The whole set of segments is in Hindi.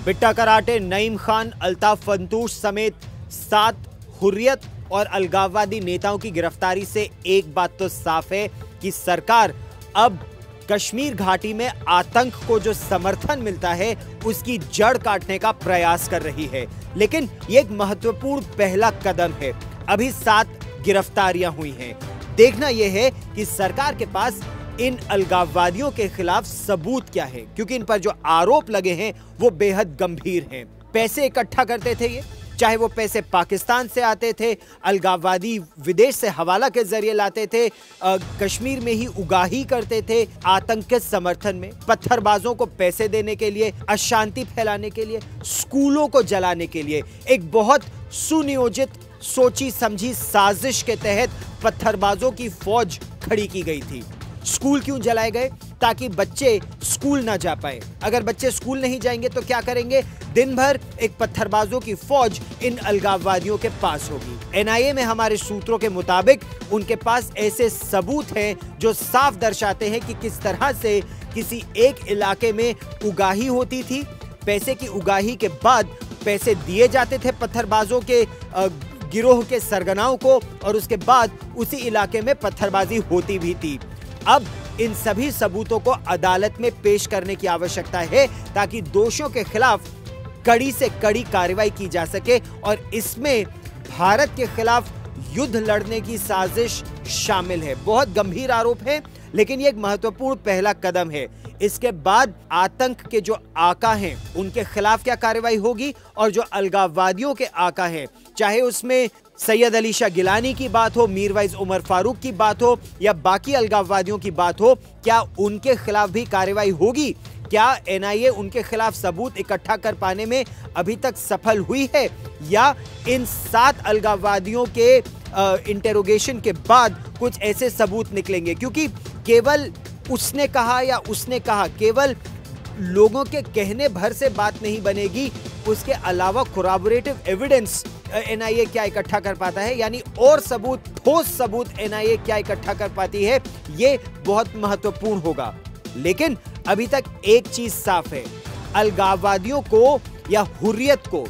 बिट्टा कराटे, नईम खान, अल्ताफ फंतूश समेत 7 हुर्रियत और अलगाववादी नेताओं की गिरफ्तारी से एक बात तो साफ है कि सरकार अब कश्मीर घाटी में आतंक को जो समर्थन मिलता है उसकी जड़ काटने का प्रयास कर रही है। लेकिन यह एक महत्वपूर्ण पहला कदम है। अभी 7 गिरफ्तारियां हुई हैं। देखना यह है कि सरकार के पास इन अलगाववादियों के खिलाफ सबूत क्या है, क्योंकि इन पर जो आरोप लगे हैं वो बेहद गंभीर हैं। पैसे इकट्ठा करते थे ये, चाहे वो पैसे पाकिस्तान से आते थे, अलगाववादी विदेश से हवाला के जरिए लाते थे, कश्मीर में ही उगाही करते थे आतंक के समर्थन में, पत्थरबाजों को पैसे देने के लिए, अशांति फैलाने के लिए, स्कूलों को जलाने के लिए। एक बहुत सुनियोजित, सोची समझी साजिश के तहत पत्थरबाजों की फौज खड़ी की गई थी। स्कूल क्यों जलाए गए? ताकि बच्चे स्कूल ना जा पाए। अगर बच्चे स्कूल नहीं जाएंगे तो क्या करेंगे? दिन भर एक पत्थरबाजों की फौज इन अलगाववादियों के पास होगी। एनआईए में हमारे सूत्रों के मुताबिक उनके पास ऐसे सबूत हैं जो साफ दर्शाते हैं कि किस तरह से किसी एक इलाके में उगाही होती थी। पैसे की उगाही के बाद पैसे दिए जाते थे पत्थरबाजों के गिरोह के सरगनाओं को, और उसके बाद उसी इलाके में पत्थरबाजी होती भी थी। अब इन सभी सबूतों को अदालत में पेश करने की आवश्यकता है ताकि दोषियों के खिलाफ कड़ी से कड़ी कार्रवाई की जा सके, और इसमें भारत के खिलाफ युद्ध लड़ने की साजिश शामिल है। बहुत गंभीर आरोप है, लेकिन यह एक महत्वपूर्ण पहला कदम है। इसके बाद आतंक के जो आका हैं उनके खिलाफ क्या कार्रवाई होगी, और जो अलगाववादियों के आका हैं, चाहे उसमें सैयद अली शाह गिलानी की बात हो, मीरवाइज उमर फारूक की बात हो या बाकी अलगाववादियों की बात हो, क्या उनके खिलाफ भी कार्रवाई होगी? क्या एनआईए उनके खिलाफ सबूत इकट्ठा कर पाने में अभी तक सफल हुई है, या इन 7 अलगाववादियों के इंटेरोगेशन के बाद कुछ ऐसे सबूत निकलेंगे? क्योंकि केवल उसने कहा या उसने कहा, केवल लोगों के कहने भर से बात नहीं बनेगी। उसके अलावा कोरैबोरेटिव एविडेंस एनआईए क्या इकट्ठा कर पाता है, यानी और सबूत, ठोस सबूत एनआईए क्या इकट्ठा कर पाती है, ये बहुत महत्वपूर्ण होगा। लेकिन अभी तक एक चीज साफ है, अलगाववादियों को या हुर्रियत को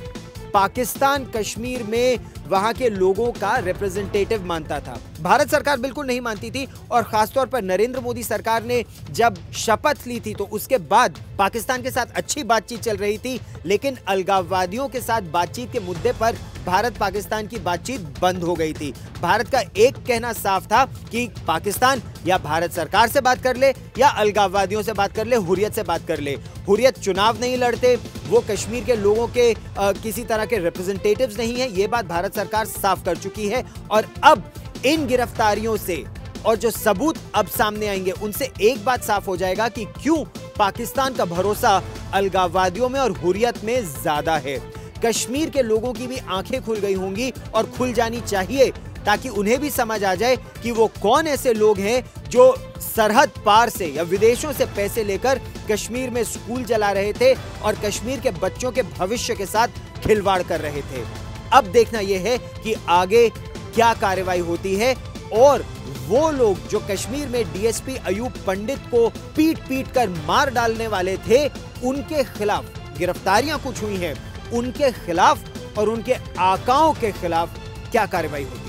पाकिस्तान कश्मीर में वहां के लोगों का रिप्रेजेंटेटिव मानता था। भारत सरकार बिल्कुल नहीं मानती थी, और खासतौर पर नरेंद्र मोदी सरकार ने जब शपथ ली थी तो उसके बाद पाकिस्तान के साथ अच्छी बातचीत चल रही थी, लेकिन अलगाववादियों के साथ बातचीत के मुद्दे पर भारत पाकिस्तान की बातचीत बंद हो गई थी। भारत का एक कहना साफ था कि पाकिस्तान या भारत सरकार से बात कर ले या अलगाववादियों से बात कर ले, हुर्रियत से बात कर ले। हुर्रियत चुनाव नहीं लड़ते, वो कश्मीर के लोगों के किसी तरह के रिप्रेजेंटेटिव्स नहीं है, ये बात भारत सरकार साफ कर चुकी है। और अब इन गिरफ्तारियों से और जो सबूत अब सामने आएंगे उनसे एक बात साफ हो जाएगा कि क्यों पाकिस्तान का भरोसा अलगाववादियों में और हुर्रियत में ज्यादा है। कश्मीर के लोगों की भी आंखें खुल गई होंगी और खुल जानी चाहिए, ताकि उन्हें भी समझ आ जाए कि वो कौन ऐसे लोग हैं जो सरहद पार से या विदेशों से पैसे लेकर कश्मीर में स्कूल जला रहे थे और कश्मीर के बच्चों के भविष्य के साथ खिलवाड़ कर रहे थे। अब देखना यह है कि आगे क्या कार्रवाई होती है, और वो लोग जो कश्मीर में डीएसपी अयूब पंडित को पीट पीट कर मार डालने वाले थे, उनके खिलाफ गिरफ्तारियां कुछ हुई हैं, उनके खिलाफ और उनके आकाओं के खिलाफ क्या कार्रवाई होती है।